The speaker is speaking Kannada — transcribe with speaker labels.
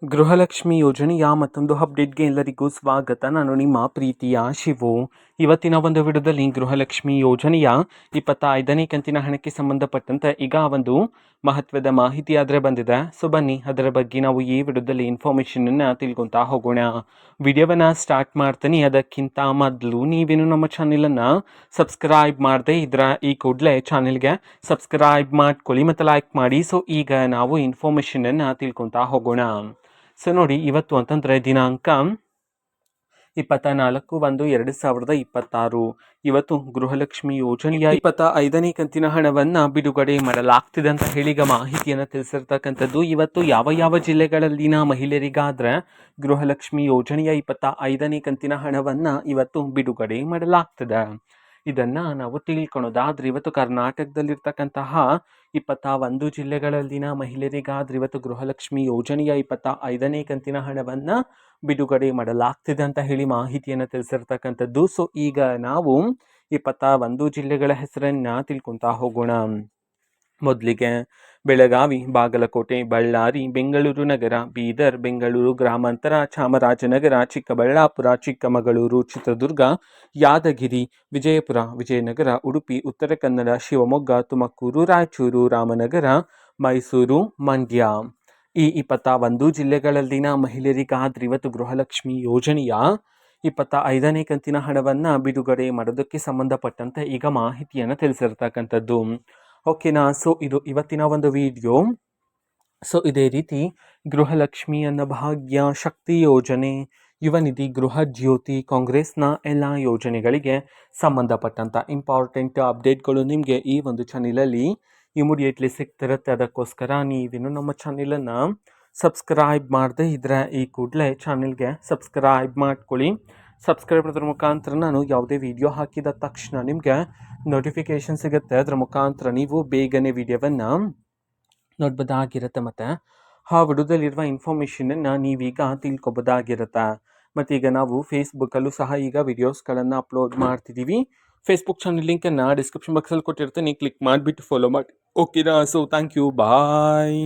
Speaker 1: ಗೃಹಲಕ್ಷ್ಮಿ ಯೋಜನೆಯ ಮತ್ತೊಂದು ಅಪ್ಡೇಟ್ಗೆ ಎಲ್ಲರಿಗೂ ಸ್ವಾಗತ. ನಾನು ನಿಮ್ಮ ಪ್ರೀತಿಯ ಶಿವು. ಇವತ್ತಿನ ಒಂದು ವಿಡಿಯೋದಲ್ಲಿ ಗೃಹಲಕ್ಷ್ಮಿ ಯೋಜನೆಯ 25ನೇ ಕಂತಿನ ಹಣಕ್ಕೆ ಸಂಬಂಧಪಟ್ಟಂತೆ ಈಗ ಒಂದು ಮಹತ್ವದ ಮಾಹಿತಿ ಆದರೆ ಬಂದಿದೆ. ಸೊ ಬನ್ನಿ ಅದರ ಬಗ್ಗೆ ನಾವು ಈ ವಿಡಿಯೋದಲ್ಲಿ ಇನ್ಫಾರ್ಮೇಷನನ್ನು ತಿಳ್ಕೊತಾ ಹೋಗೋಣ. ವಿಡಿಯೋವನ್ನು ಸ್ಟಾರ್ಟ್ ಮಾಡ್ತೀನಿ. ಅದಕ್ಕಿಂತ ಮೊದಲು ನೀವೇನು ನಮ್ಮ ಚಾನೆಲನ್ನು ಸಬ್ಸ್ಕ್ರೈಬ್ ಮಾಡದೆ ಇದ್ರೆ ಈ ಕೂಡಲೇ ಚಾನೆಲ್ಗೆ ಸಬ್ಸ್ಕ್ರೈಬ್ ಮಾಡ್ಕೊಳ್ಳಿ ಮತ್ತು ಲೈಕ್ ಮಾಡಿ. ಸೊ ಈಗ ನಾವು ಇನ್ಫಾರ್ಮೇಷನನ್ನು ತಿಳ್ಕೊತಾ ಹೋಗೋಣ. ಸೊ ನೋಡಿ, ಇವತ್ತು ಅಂತಂದರೆ ದಿನಾಂಕ 24/1/2026. ಇವತ್ತು ಗೃಹಲಕ್ಷ್ಮಿ ಯೋಜನೆಯ 25ನೇ ಕಂತಿನ ಹಣವನ್ನು ಬಿಡುಗಡೆ ಮಾಡಲಾಗ್ತಿದೆ ಅಂತ ಹೇಳಿ ಈಗ ಮಾಹಿತಿಯನ್ನು ತಿಳಿಸಿರ್ತಕ್ಕಂಥದ್ದು. ಇವತ್ತು ಯಾವ ಯಾವ ಜಿಲ್ಲೆಗಳಲ್ಲಿನ ಮಹಿಳೆಯರಿಗಾದ್ರೆ ಗೃಹಲಕ್ಷ್ಮಿ ಯೋಜನೆಯ 25ನೇ ಕಂತಿನ ಹಣವನ್ನು ಇವತ್ತು ಬಿಡುಗಡೆ ಮಾಡಲಾಗ್ತದೆ, ಇದನ್ನು ನಾವು ತಿಳ್ಕೊಳೋದಾದ್ರೆ ಇವತ್ತು ಕರ್ನಾಟಕದಲ್ಲಿರ್ತಕ್ಕಂತಹ 21 ಜಿಲ್ಲೆಗಳಲ್ಲಿನ ಮಹಿಳೆಯರಿಗಾದ್ರೆ ಇವತ್ತು ಗೃಹಲಕ್ಷ್ಮಿ ಯೋಜನೆಯ 25ನೇ ಕಂತಿನ ಹಣವನ್ನು ಬಿಡುಗಡೆ ಮಾಡಲಾಗ್ತಿದೆ ಅಂತ ಹೇಳಿ ಮಾಹಿತಿಯನ್ನು ತಿಳಿಸಿರ್ತಕ್ಕಂಥದ್ದು. ಸೊ ಈಗ ನಾವು 21 ಜಿಲ್ಲೆಗಳ ಹೆಸರನ್ನು ತಿಳ್ಕೊತಾ ಹೋಗೋಣ. ಮೊದಲಿಗೆ ಬೆಳಗಾವಿ, ಬಾಗಲಕೋಟೆ, ಬಳ್ಳಾರಿ, ಬೆಂಗಳೂರು ನಗರ, ಬೀದರ್, ಬೆಂಗಳೂರು ಗ್ರಾಮಾಂತರ, ಚಾಮರಾಜನಗರ, ಚಿಕ್ಕಬಳ್ಳಾಪುರ, ಚಿಕ್ಕಮಗಳೂರು, ಚಿತ್ರದುರ್ಗ, ಯಾದಗಿರಿ, ವಿಜಯಪುರ, ವಿಜಯನಗರ, ಉಡುಪಿ, ಉತ್ತರ ಕನ್ನಡ, ಶಿವಮೊಗ್ಗ, ತುಮಕೂರು, ರಾಯಚೂರು, ರಾಮನಗರ, ಮೈಸೂರು, ಮಂಡ್ಯ. ಈ 21 ಜಿಲ್ಲೆಗಳಲ್ಲಿನ ಮಹಿಳೆಯರಿಗಾದ್ರೆ ಇವತ್ತು ಗೃಹಲಕ್ಷ್ಮಿ ಯೋಜನೆಯ 25ನೇ ಕಂತಿನ ಹಣವನ್ನು ಬಿಡುಗಡೆ ಮಾಡೋದಕ್ಕೆ ಸಂಬಂಧಪಟ್ಟಂತೆ ಈಗ ಮಾಹಿತಿಯನ್ನು ತಿಳಿಸಿರ್ತಕ್ಕಂಥದ್ದು. ಓಕೆನಾ. ಸೊ ಇದು ಇವತ್ತಿನ ಒಂದು ವಿಡಿಯೋ. ಸೊ ಇದೇ ರೀತಿ ಗೃಹಲಕ್ಷ್ಮಿ ಅನ್ನಭಾಗ್ಯ, ಶಕ್ತಿ ಯೋಜನೆ, ಯುವ ನಿಧಿ, ಗೃಹ ಜ್ಯೋತಿ, ಕಾಂಗ್ರೆಸ್ನ ಎಲ್ಲ ಯೋಜನೆಗಳಿಗೆ ಸಂಬಂಧಪಟ್ಟಂಥ ಇಂಪಾರ್ಟೆಂಟ್ ಅಪ್ಡೇಟ್ಗಳು ನಿಮಗೆ ಈ ಒಂದು ಚಾನೆಲಲ್ಲಿ ಇಮಿಡಿಯೇಟ್ಲಿ ಸಿಗ್ತಿರುತ್ತೆ. ಅದಕ್ಕೋಸ್ಕರ ನೀವೇನು ನಮ್ಮ ಚಾನೆಲನ್ನು ಸಬ್ಸ್ಕ್ರೈಬ್ ಮಾಡದೆ ಇದ್ರೆ ಈ ಕೂಡಲೇ ಚಾನೆಲ್ಗೆ ಸಬ್ಸ್ಕ್ರೈಬ್ ಮಾಡ್ಕೊಳ್ಳಿ. ಸಬ್ಸ್ಕ್ರೈಬ್ ಮಾಡೋದ್ರ ಮುಖಾಂತರ ನಾನು ಯಾವುದೇ ವಿಡಿಯೋ ಹಾಕಿದ ತಕ್ಷಣ ನಿಮಗೆ ನೋಟಿಫಿಕೇಷನ್ ಸಿಗುತ್ತೆ. ಅದರ ಮುಖಾಂತರ ನೀವು ಬೇಗನೆ ವಿಡಿಯೋವನ್ನು ನೋಡ್ಬೋದಾಗಿರುತ್ತೆ ಮತ್ತು ಆ ವಿಡಿಯೋದಲ್ಲಿರುವ ಇನ್ಫಾರ್ಮೇಷನನ್ನು ನೀವೀಗ ತಿಳ್ಕೊಬೋದಾಗಿರುತ್ತೆ. ಮತ್ತು ಈಗ ನಾವು ಫೇಸ್ಬುಕ್ಕಲ್ಲೂ ಸಹ ಈಗ ವಿಡಿಯೋಸ್ಗಳನ್ನು ಅಪ್ಲೋಡ್ ಮಾಡ್ತಿದ್ದೀವಿ. ಫೇಸ್ಬುಕ್ ಚಾನಲ್ ಲಿಂಕನ್ನು ಡಿಸ್ಕ್ರಿಪ್ಷನ್ ಬಾಕ್ಸಲ್ಲಿ ಕೊಟ್ಟಿರ್ತೀನಿ, ಕ್ಲಿಕ್ ಮಾಡಿಬಿಟ್ಟು ಫಾಲೋ ಮಾಡಿ. ಓಕೆನಾ. So thank you, bye.